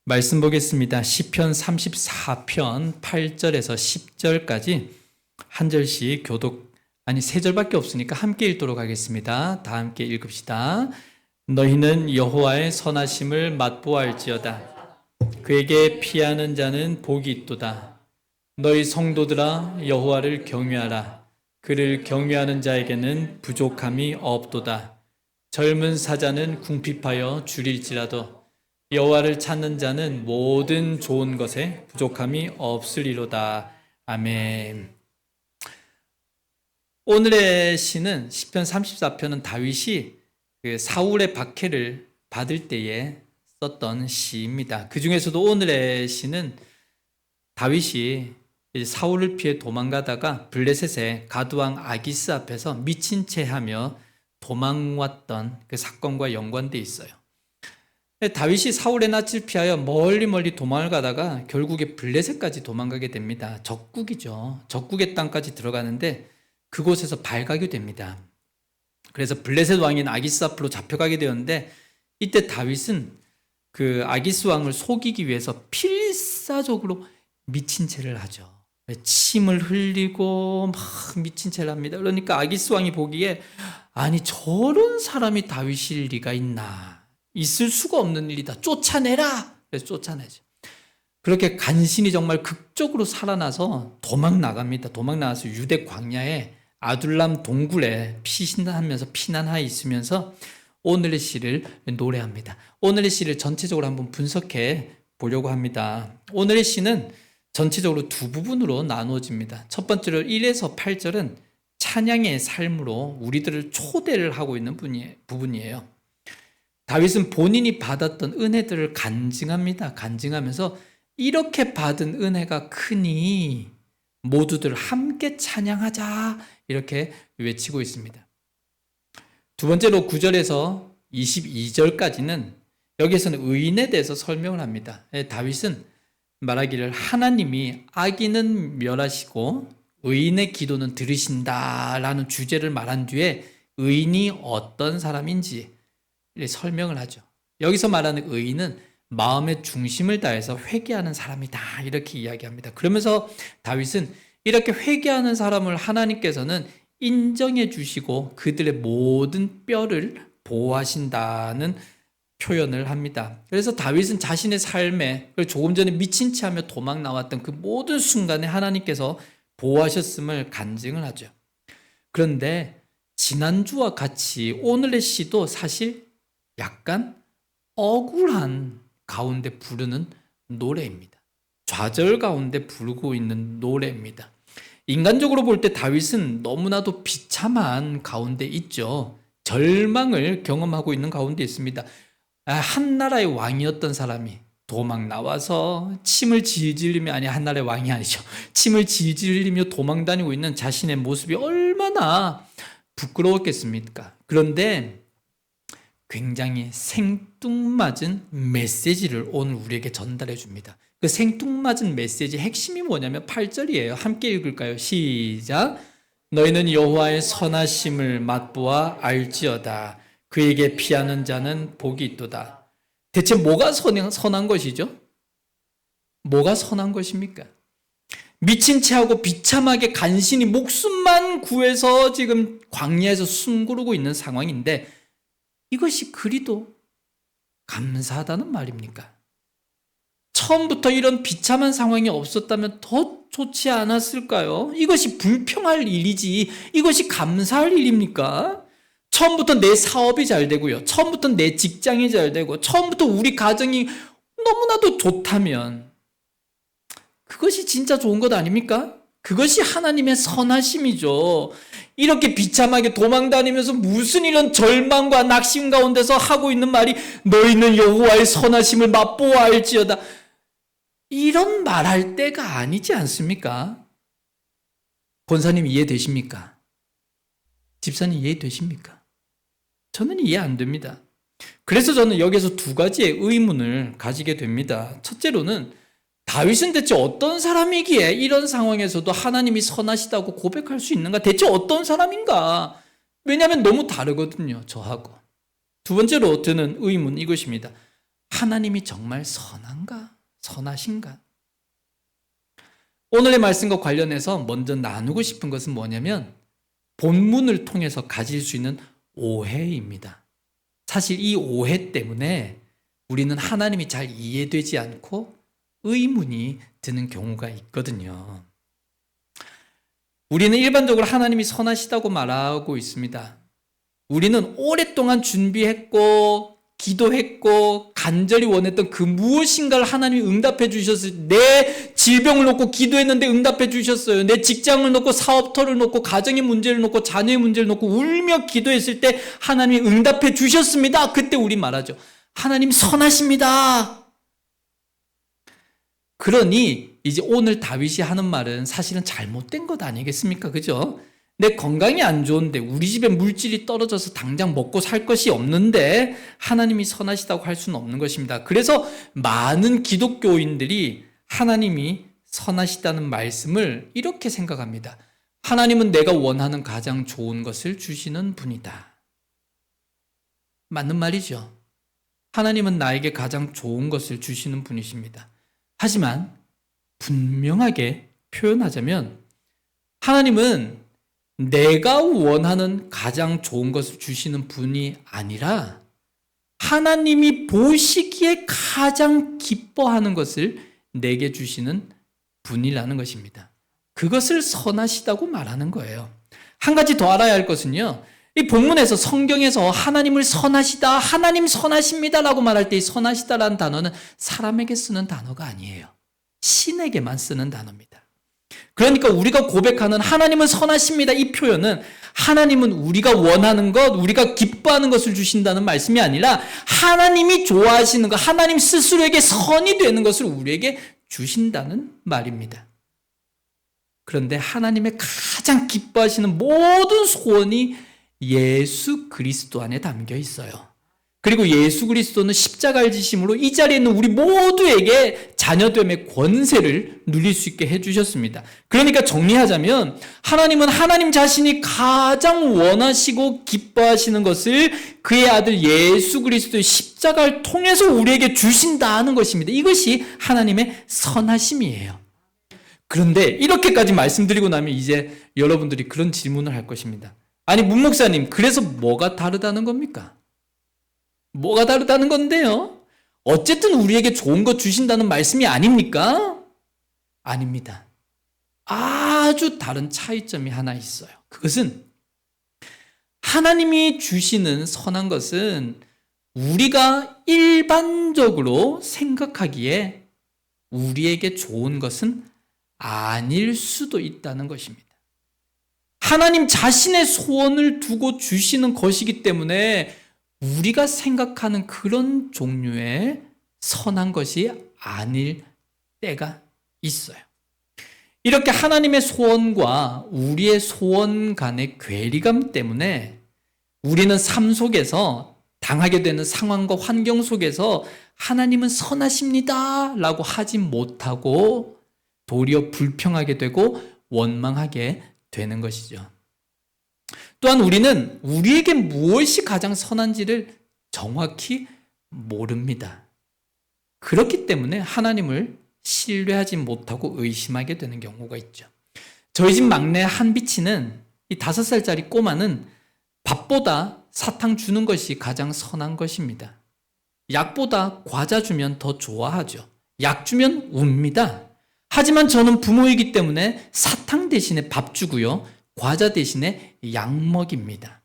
말씀 보겠습니다. 시편 34편 8절에서 10절까지 한 절씩 세 절밖에 없으니까 함께 읽도록 하겠습니다. 다 함께 읽읍시다. 너희는 여호와의 선하심을 맛보아할지어다. 그에게 피하는 자는 복이 있도다. 너희 성도들아 여호와를 경외하라. 그를 경외하는 자에게는 부족함이 없도다. 젊은 사자는 궁핍하여 줄일지라도 여호와를 찾는 자는 모든 좋은 것에 부족함이 없으리로다. 아멘. 오늘의 시는 시편 34편은 다윗이 사울의 박해를 받을 때에 썼던 시입니다. 그 중에서도 오늘의 시는 다윗이 사울을 피해 도망가다가 블레셋의 가드왕 아기스 앞에서 미친 채 하며 도망왔던 그 사건과 연관되어 있어요. 다윗이 사울의 낯을 피하여 멀리 도망을 가다가 결국에 블레셋까지 도망가게 됩니다. 적국이죠. 적국의 땅까지 들어가는데 그곳에서 발각이 됩니다. 그래서 블레셋 왕인 아기스 앞으로 잡혀가게 되었는데 이때 다윗은 그 아기스 왕을 속이기 위해서 필사적으로 미친 채를 하죠. 침을 흘리고 막 미친 채를 합니다. 그러니까 아기스 왕이 보기에 아니 저런 사람이 다윗일 리가 있나, 있을 수가 없는 일이다, 쫓아내라. 그래서 쫓아내죠. 그렇게 간신히 정말 극적으로 살아나서 도망 나가서 유대 광야에 아둘람 동굴에 피난하에 있으면서 오늘의 시를 노래합니다. 오늘의 시를 전체적으로 한번 분석해 보려고 합니다. 오늘의 시는 전체적으로 두 부분으로 나누어집니다. 첫 번째로 1에서 8절은 찬양의 삶으로 우리들을 초대를 하고 있는 부분이에요. 다윗은 본인이 받았던 은혜들을 간증합니다. 간증하면서 이렇게 받은 은혜가 크니 모두들 함께 찬양하자, 이렇게 외치고 있습니다. 두 번째로 9절에서 22절까지는 여기에서는 의인에 대해서 설명을 합니다. 다윗은 말하기를 하나님이 악인은 멸하시고 의인의 기도는 들으신다라는 주제를 말한 뒤에 의인이 어떤 사람인지 설명을 하죠. 여기서 말하는 의인은 마음의 중심을 다해서 회개하는 사람이다, 이렇게 이야기합니다. 그러면서 다윗은 이렇게 회개하는 사람을 하나님께서는 인정해 주시고 그들의 모든 뼈를 보호하신다는 표현을 합니다. 그래서 다윗은 자신의 삶에 조금 전에 미친 채 하며 도망 나왔던 그 모든 순간에 하나님께서 보호하셨음을 간증을 하죠. 그런데 지난주와 같이 오늘의 시도 사실 약간 억울한 가운데 부르는 노래입니다. 좌절 가운데 부르고 있는 노래입니다. 인간적으로 볼 때 다윗은 너무나도 비참한 가운데 있죠. 절망을 경험하고 있는 가운데 있습니다. 한 나라의 왕이었던 사람이 도망 나와서 침을 질질 흘리며, 한 나라의 왕이 아니죠. 침을 질질 흘리며 도망 다니고 있는 자신의 모습이 얼마나 부끄러웠겠습니까? 그런데 굉장히 생뚱맞은 메시지를 오늘 우리에게 전달해 줍니다. 그 생뚱맞은 메시지 핵심이 뭐냐면 8절이에요. 함께 읽을까요? 시작. 너희는 여호와의 선하심을 맛보아 알지어다. 그에게 피하는 자는 복이 있도다. 대체 뭐가 선한 것이죠? 뭐가 선한 것입니까? 미친 채하고 비참하게 간신히 목숨만 구해서 지금 광야에서 숨구르고 있는 상황인데 이것이 그리도 감사하다는 말입니까? 처음부터 이런 비참한 상황이 없었다면 더 좋지 않았을까요? 이것이 불평할 일이지 이것이 감사할 일입니까? 처음부터 내 사업이 잘 되고요, 처음부터 내 직장이 잘 되고, 처음부터 우리 가정이 너무나도 좋다면 그것이 진짜 좋은 것 아닙니까? 그것이 하나님의 선하심이죠. 이렇게 비참하게 도망다니면서 무슨 이런 절망과 낙심 가운데서 하고 있는 말이 너희는 여호와의 선하심을 맛보아 알지어다, 이런 말할 때가 아니지 않습니까? 권사님 이해되십니까? 집사님 이해되십니까? 저는 이해 안 됩니다. 그래서 저는 여기서 두 가지의 의문을 가지게 됩니다. 첫째로는 다윗은 대체 어떤 사람이기에 이런 상황에서도 하나님이 선하시다고 고백할 수 있는가? 대체 어떤 사람인가? 왜냐하면 너무 다르거든요, 저하고. 두 번째로 드는 의문 이것입니다. 하나님이 정말 선한가? 선하신가? 오늘의 말씀과 관련해서 먼저 나누고 싶은 것은 뭐냐면 본문을 통해서 가질 수 있는 오해입니다. 사실 이 오해 때문에 우리는 하나님이 잘 이해되지 않고 의문이 드는 경우가 있거든요. 우리는 일반적으로 하나님이 선하시다고 말하고 있습니다. 우리는 오랫동안 준비했고 기도했고 간절히 원했던 그 무엇인가를 하나님이 응답해 주셨어요. 내 질병을 놓고 기도했는데 응답해 주셨어요. 내 직장을 놓고 사업터를 놓고 가정의 문제를 놓고 자녀의 문제를 놓고 울며 기도했을 때 하나님이 응답해 주셨습니다. 그때 우리 말하죠. 하나님 선하십니다. 그러니 이제 오늘 다윗이 하는 말은 사실은 잘못된 것 아니겠습니까? 그죠? 내 건강이 안 좋은데 우리 집에 물질이 떨어져서 당장 먹고 살 것이 없는데 하나님이 선하시다고 할 수는 없는 것입니다. 그래서 많은 기독교인들이 하나님이 선하시다는 말씀을 이렇게 생각합니다. 하나님은 내가 원하는 가장 좋은 것을 주시는 분이다. 맞는 말이죠. 하나님은 나에게 가장 좋은 것을 주시는 분이십니다. 하지만 분명하게 표현하자면 하나님은 내가 원하는 가장 좋은 것을 주시는 분이 아니라 하나님이 보시기에 가장 기뻐하는 것을 내게 주시는 분이라는 것입니다. 그것을 선하시다고 말하는 거예요. 한 가지 더 알아야 할 것은요. 이 본문에서 성경에서 하나님을 선하시다, 하나님 선하십니다라고 말할 때 이 선하시다라는 단어는 사람에게 쓰는 단어가 아니에요. 신에게만 쓰는 단어입니다. 그러니까 우리가 고백하는 하나님은 선하십니다. 이 표현은 하나님은 우리가 원하는 것, 우리가 기뻐하는 것을 주신다는 말씀이 아니라 하나님이 좋아하시는 것, 하나님 스스로에게 선이 되는 것을 우리에게 주신다는 말입니다. 그런데 하나님의 가장 기뻐하시는 모든 소원이 예수 그리스도 안에 담겨 있어요. 그리고 예수 그리스도는 십자가를 지심으로 이 자리에 있는 우리 모두에게 자녀됨의 권세를 누릴 수 있게 해주셨습니다. 그러니까 정리하자면 하나님은 하나님 자신이 가장 원하시고 기뻐하시는 것을 그의 아들 예수 그리스도의 십자가를 통해서 우리에게 주신다는 것입니다. 이것이 하나님의 선하심이에요. 그런데 이렇게까지 말씀드리고 나면 이제 여러분들이 그런 질문을 할 것입니다. 아니 문 목사님, 그래서 뭐가 다르다는 겁니까? 뭐가 다르다는 건데요? 어쨌든 우리에게 좋은 것 주신다는 말씀이 아닙니까? 아닙니다. 아주 다른 차이점이 하나 있어요. 그것은 하나님이 주시는 선한 것은 우리가 일반적으로 생각하기에 우리에게 좋은 것은 아닐 수도 있다는 것입니다. 하나님 자신의 소원을 두고 주시는 것이기 때문에 우리가 생각하는 그런 종류의 선한 것이 아닐 때가 있어요. 이렇게 하나님의 소원과 우리의 소원 간의 괴리감 때문에 우리는 삶 속에서 당하게 되는 상황과 환경 속에서 하나님은 선하십니다 라고 하지 못하고 도리어 불평하게 되고 원망하게 되는 것이죠. 또한 우리는 우리에게 무엇이 가장 선한지를 정확히 모릅니다. 그렇기 때문에 하나님을 신뢰하지 못하고 의심하게 되는 경우가 있죠. 저희 집 막내 한비치는 이 5살짜리 꼬마는 밥보다 사탕 주는 것이 가장 선한 것입니다. 약보다 과자 주면 더 좋아하죠. 약 주면 웁니다. 하지만 저는 부모이기 때문에 사탕 대신에 밥 주고요. 과자 대신에 약 먹입니다.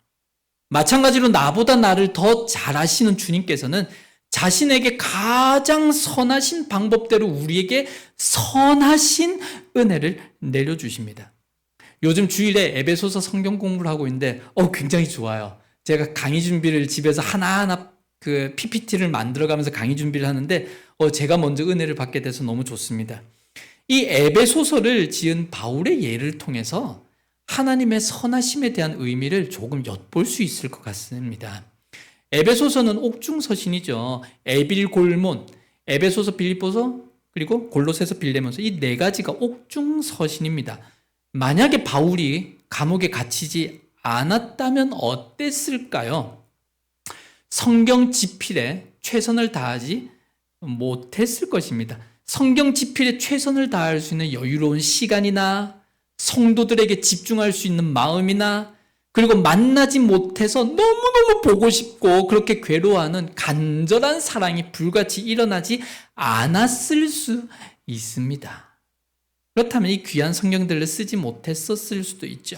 마찬가지로 나보다 나를 더 잘 아시는 주님께서는 자신에게 가장 선하신 방법대로 우리에게 선하신 은혜를 내려주십니다. 요즘 주일에 에베소서 성경 공부를 하고 있는데 굉장히 좋아요. 제가 강의 준비를 집에서 하나하나 그 PPT를 만들어가면서 강의 준비를 하는데 제가 먼저 은혜를 받게 돼서 너무 좋습니다. 이 에베소서를 지은 바울의 예를 통해서 하나님의 선하심에 대한 의미를 조금 엿볼 수 있을 것 같습니다. 에베소서는 옥중서신이죠. 에빌골몬, 에베소서, 빌립보서, 그리고 골로새서, 빌레몬서 이 4가지가 옥중서신입니다. 만약에 바울이 감옥에 갇히지 않았다면 어땠을까요? 성경 집필에 최선을 다하지 못했을 것입니다. 성경 집필에 최선을 다할 수 있는 여유로운 시간이나 성도들에게 집중할 수 있는 마음이나 그리고 만나지 못해서 너무너무 보고 싶고 그렇게 괴로워하는 간절한 사랑이 불같이 일어나지 않았을 수 있습니다. 그렇다면 이 귀한 성경들을 쓰지 못했었을 수도 있죠.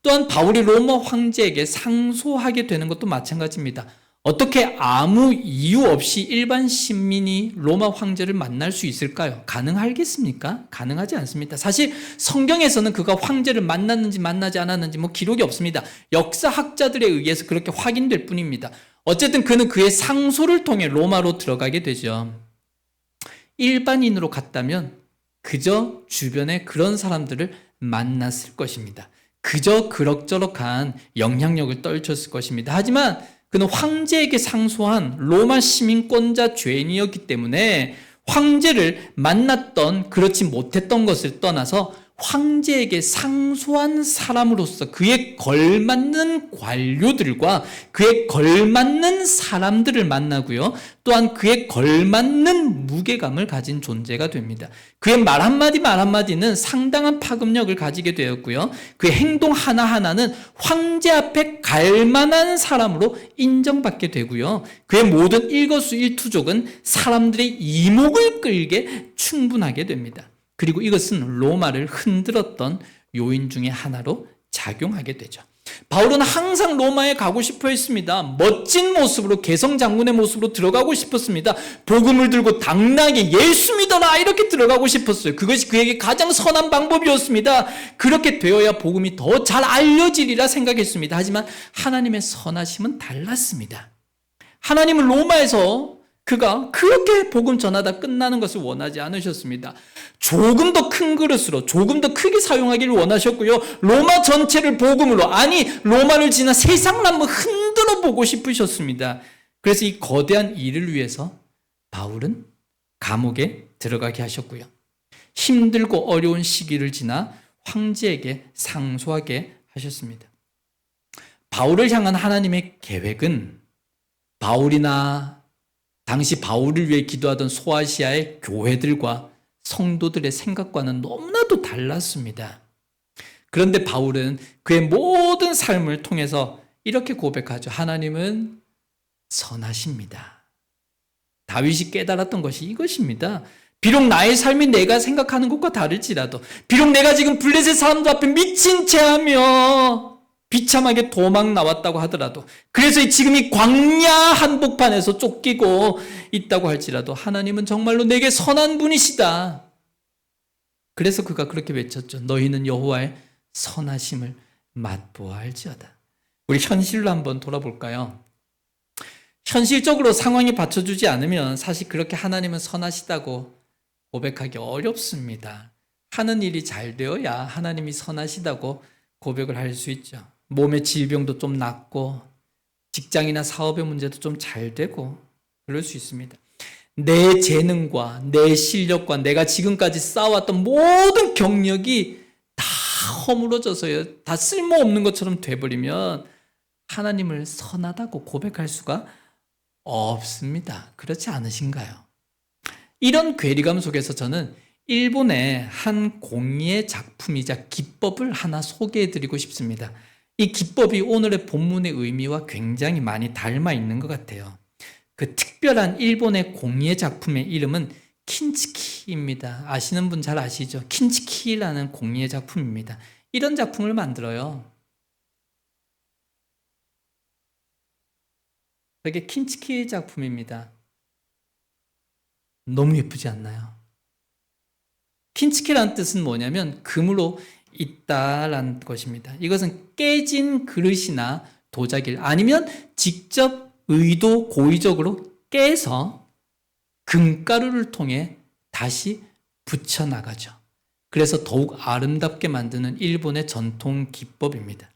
또한 바울이 로마 황제에게 상소하게 되는 것도 마찬가지입니다. 어떻게 아무 이유 없이 일반 시민이 로마 황제를 만날 수 있을까요? 가능하겠습니까? 가능하지 않습니다. 사실 성경에서는 그가 황제를 만났는지 만나지 않았는지 기록이 없습니다. 역사학자들에 의해서 그렇게 확인될 뿐입니다. 어쨌든 그는 그의 상소를 통해 로마로 들어가게 되죠. 일반인으로 갔다면 그저 주변에 그런 사람들을 만났을 것입니다. 그저 그럭저럭한 영향력을 떨쳤을 것입니다. 하지만 그는 황제에게 상소한 로마 시민권자 죄인이었기 때문에 황제를 만났던 그렇지 못했던 것을 떠나서 황제에게 상소한 사람으로서 그에 걸맞는 관료들과 그에 걸맞는 사람들을 만나고요. 또한 그에 걸맞는 무게감을 가진 존재가 됩니다. 그의 말 한마디는 상당한 파급력을 가지게 되었고요. 그의 행동 하나하나는 황제 앞에 갈만한 사람으로 인정받게 되고요. 그의 모든 일거수일투족은 사람들의 이목을 끌게 충분하게 됩니다. 그리고 이것은 로마를 흔들었던 요인 중에 하나로 작용하게 되죠. 바울은 항상 로마에 가고 싶어 했습니다. 멋진 모습으로, 개성 장군의 모습으로 들어가고 싶었습니다. 복음을 들고 당당하게 예수 믿어라 이렇게 들어가고 싶었어요. 그것이 그에게 가장 선한 방법이었습니다. 그렇게 되어야 복음이 더 잘 알려지리라 생각했습니다. 하지만 하나님의 선하심은 달랐습니다. 하나님은 로마에서 그가 그렇게 복음 전하다 끝나는 것을 원하지 않으셨습니다. 조금 더 큰 그릇으로 조금 더 크게 사용하기를 원하셨고요. 로마 전체를 복음으로, 아니 로마를 지나 세상을 한번 흔들어 보고 싶으셨습니다. 그래서 이 거대한 일을 위해서 바울은 감옥에 들어가게 하셨고요. 힘들고 어려운 시기를 지나 황제에게 상소하게 하셨습니다. 바울을 향한 하나님의 계획은 바울이나 당시 바울을 위해 기도하던 소아시아의 교회들과 성도들의 생각과는 너무나도 달랐습니다. 그런데 바울은 그의 모든 삶을 통해서 이렇게 고백하죠. 하나님은 선하십니다. 다윗이 깨달았던 것이 이것입니다. 비록 나의 삶이 내가 생각하는 것과 다를지라도, 비록 내가 지금 블레셋 사람들 앞에 미친 채하며 비참하게 도망 나왔다고 하더라도, 그래서 지금 이 광야 한복판에서 쫓기고 있다고 할지라도 하나님은 정말로 내게 선한 분이시다. 그래서 그가 그렇게 외쳤죠. 너희는 여호와의 선하심을 맛보아 알지어다. 우리 현실로 한번 돌아볼까요? 현실적으로 상황이 받쳐주지 않으면 사실 그렇게 하나님은 선하시다고 고백하기 어렵습니다. 하는 일이 잘 되어야 하나님이 선하시다고 고백을 할 수 있죠. 몸의 질병도 좀 낫고 직장이나 사업의 문제도 좀 잘 되고 그럴 수 있습니다. 내 재능과 내 실력과 내가 지금까지 쌓아왔던 모든 경력이 다 허물어져서요, 다 쓸모없는 것처럼 돼버리면 하나님을 선하다고 고백할 수가 없습니다. 그렇지 않으신가요? 이런 괴리감 속에서 저는 일본의 한 공예 작품이자 기법을 하나 소개해드리고 싶습니다. 이 기법이 오늘의 본문의 의미와 굉장히 많이 닮아 있는 것 같아요. 그 특별한 일본의 공예 작품의 이름은 킨츠키입니다. 아시는 분 잘 아시죠? 킨츠키라는 공예 작품입니다. 이런 작품을 만들어요. 이게 킨츠키 작품입니다. 너무 예쁘지 않나요? 킨츠키라는 뜻은 뭐냐면 금으로 있다라는 것입니다. 이것은 깨진 그릇이나 도자기를, 아니면 직접 의도 고의적으로 깨서 금가루를 통해 다시 붙여나가죠. 그래서 더욱 아름답게 만드는 일본의 전통 기법입니다.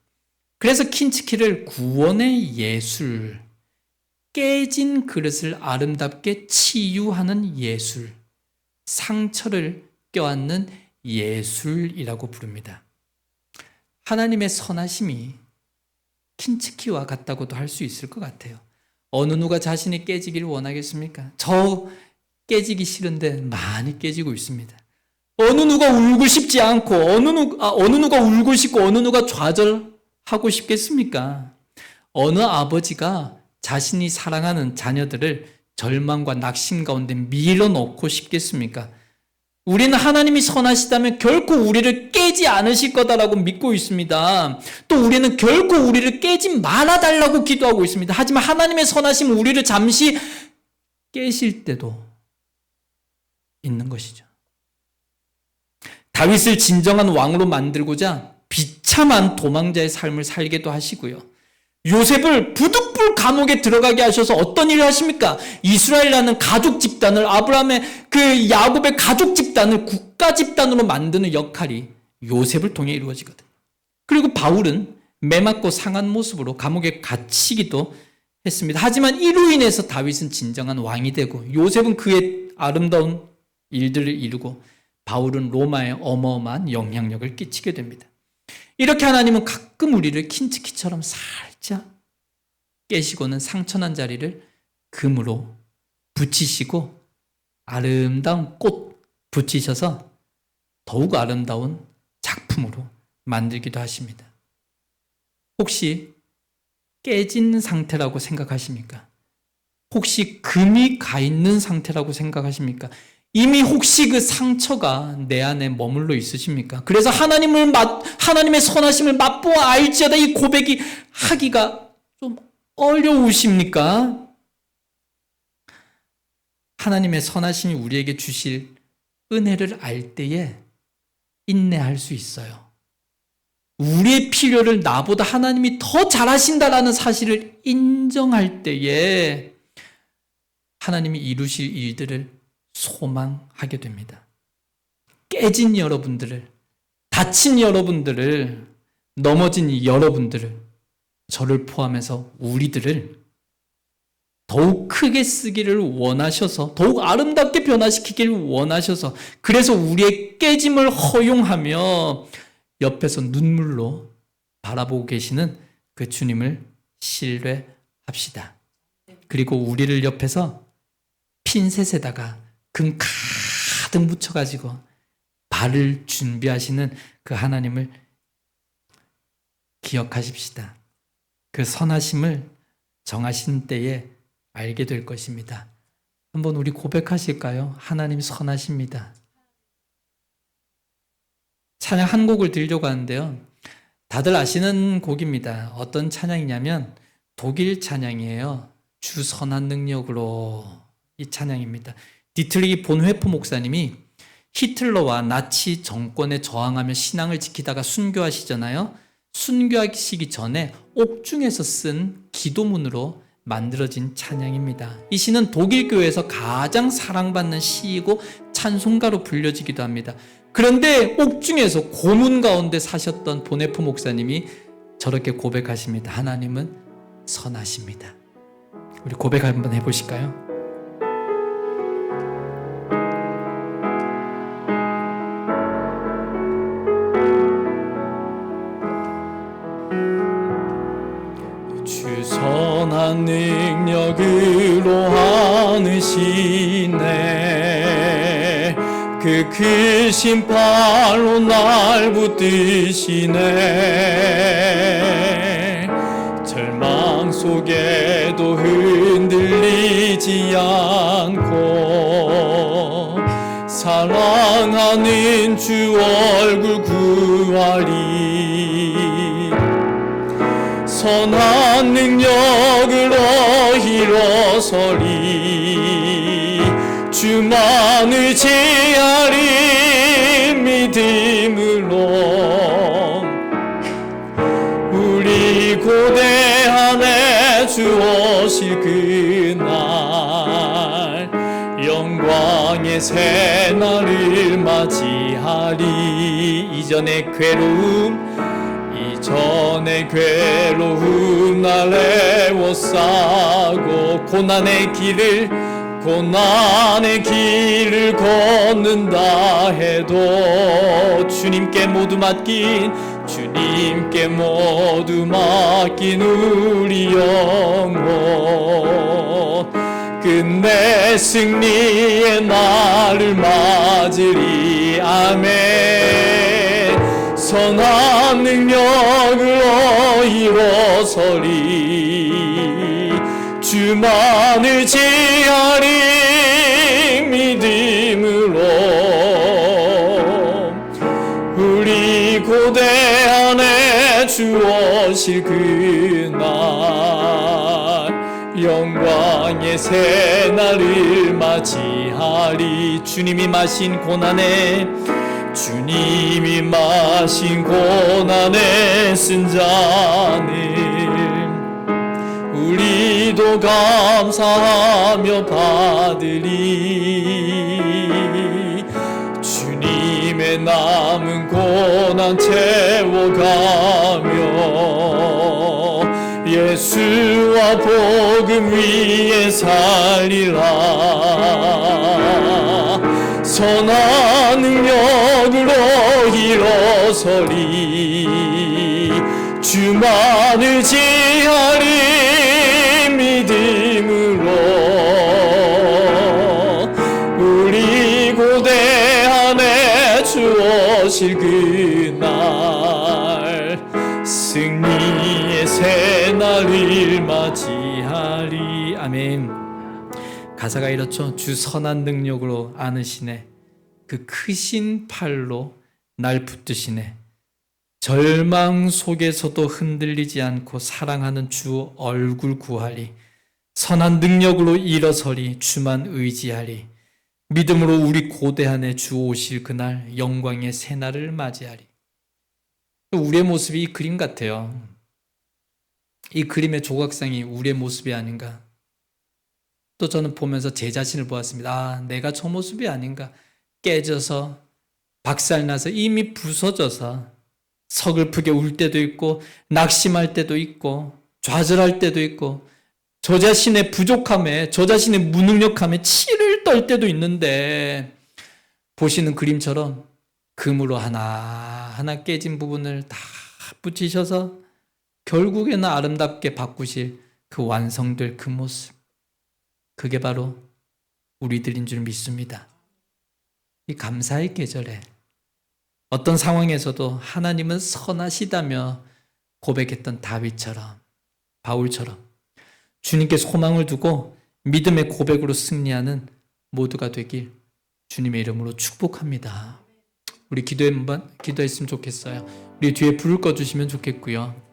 그래서 킨츠키를 구원의 예술, 깨진 그릇을 아름답게 치유하는 예술, 상처를 껴안는 예술이라고 부릅니다. 하나님의 선하심이 킨츠키와 같다고도 할 수 있을 것 같아요. 어느 누가 자신이 깨지기를 원하겠습니까? 저 깨지기 싫은데 많이 깨지고 있습니다. 어느 누가 울고 싶지 않고 어느 누가 울고 싶고 어느 누가 좌절하고 싶겠습니까? 어느 아버지가 자신이 사랑하는 자녀들을 절망과 낙심 가운데 밀어넣고 싶겠습니까? 우리는 하나님이 선하시다면 결코 우리를 깨지 않으실 거다라고 믿고 있습니다. 또 우리는 결코 우리를 깨지 말아달라고 기도하고 있습니다. 하지만 하나님의 선하심은 우리를 잠시 깨실 때도 있는 것이죠. 다윗을 진정한 왕으로 만들고자 비참한 도망자의 삶을 살게도 하시고요. 요셉을 부득불 감옥에 들어가게 하셔서 어떤 일을 하십니까? 이스라엘이라는 가족 집단을, 아브라함의 그 야곱의 가족 집단을 국가 집단으로 만드는 역할이 요셉을 통해 이루어지거든요. 그리고 바울은 매맞고 상한 모습으로 감옥에 갇히기도 했습니다. 하지만 이로 인해서 다윗은 진정한 왕이 되고 요셉은 그의 아름다운 일들을 이루고 바울은 로마에 어마어마한 영향력을 끼치게 됩니다. 이렇게 하나님은 가끔 우리를 킨츠키처럼 살짝 깨시고는 상처난 자리를 금으로 붙이시고 아름다운 꽃 붙이셔서 더욱 아름다운 작품으로 만들기도 하십니다. 혹시 깨진 상태라고 생각하십니까? 혹시 금이 가 있는 상태라고 생각하십니까? 이미 혹시 그 상처가 내 안에 머물러 있으십니까? 그래서 하나님의 선하심을 맛보아 알지어다 이 고백이 하기가 좀 어려우십니까? 하나님의 선하심이 우리에게 주실 은혜를 알 때에 인내할 수 있어요. 우리의 필요를 나보다 하나님이 더 잘하신다라는 사실을 인정할 때에 하나님이 이루실 일들을 소망하게 됩니다. 깨진 여러분들을, 다친 여러분들을, 넘어진 여러분들을, 저를 포함해서 우리들을 더욱 크게 쓰기를 원하셔서, 더욱 아름답게 변화시키기를 원하셔서, 그래서 우리의 깨짐을 허용하며 옆에서 눈물로 바라보고 계시는 그 주님을 신뢰합시다. 그리고 우리를 옆에서 핀셋에다가 금 가득 묻혀가지고 발을 준비하시는 그 하나님을 기억하십시다. 그 선하심을 정하신 때에 알게 될 것입니다. 한번 우리 고백하실까요? 하나님 선하십니다. 찬양 한 곡을 드리려고 하는데요. 다들 아시는 곡입니다. 어떤 찬양이냐면 독일 찬양이에요. 주 선한 능력으로, 이 찬양입니다. 디트리히 본회포 목사님이 히틀러와 나치 정권에 저항하며 신앙을 지키다가 순교하시잖아요. 순교하시기 전에 옥중에서 쓴 기도문으로 만들어진 찬양입니다. 이 시는 독일 교회에서 가장 사랑받는 시이고 찬송가로 불려지기도 합니다. 그런데 옥중에서 고문 가운데 사셨던 본회포 목사님이 저렇게 고백하십니다. 하나님은 선하십니다. 우리 고백 한번 해보실까요? 주 선한 능력으로 하느시네. 그 크신 팔로 날 붙드시네. 절망 속에도 흔들리지 않고 사랑하는 주 얼굴 구하리. 선한 능력으로 일어서리. 주만 의지하리. 믿음으로 우리 고대 안에 주 오실 그날 영광의 새날을 맞이하리. 이전의 괴로움 날 애워싸고 고난의 길을 걷는다 해도 주님께 모두 맡긴 우리 영혼 끝내 승리의 날을 맞으리. 아멘. 선한 능력으로 일어서리. 주만 의지하리. 믿음으로 우리 고대 안에 주 오실 그날 영광의 새날을 맞이하리. 주님이 마신 고난에 주님이 마신 고난에 쓴 잔을 우리도 감사하며 받으리. 주님의 남은 고난 채워가며 예수와 복음 위에 살리라. 선한 능력으로 일어서리. 주만 의지하리. 믿음으로 우리 고대 안에 주 오실 그날 승리의 새날을 맞이하리. 아멘. 가사가 이렇죠. 주 선한 능력으로 안으시네. 그 크신 팔로 날 붙드시네. 절망 속에서도 흔들리지 않고 사랑하는 주 얼굴 구하리. 선한 능력으로 일어서리. 주만 의지하리. 믿음으로 우리 고대 안에 주 오실 그날 영광의 새날을 맞이하리. 우리의 모습이 이 그림 같아요. 이 그림의 조각상이 우리의 모습이 아닌가. 또 저는 보면서 제 자신을 보았습니다. 아, 내가 저 모습이 아닌가. 깨져서 박살나서 이미 부서져서 서글프게 울 때도 있고 낙심할 때도 있고 좌절할 때도 있고 저 자신의 부족함에 저 자신의 무능력함에 치를 떨 때도 있는데 보시는 그림처럼 금으로 하나하나 깨진 부분을 다 붙이셔서 결국에는 아름답게 바꾸실 그 완성될 그 모습, 그게 바로 우리들인 줄 믿습니다. 이 감사의 계절에 어떤 상황에서도 하나님은 선하시다며 고백했던 다윗처럼, 바울처럼 주님께 소망을 두고 믿음의 고백으로 승리하는 모두가 되길 주님의 이름으로 축복합니다. 우리 기도했으면 좋겠어요. 우리 뒤에 불을 꺼주시면 좋겠고요.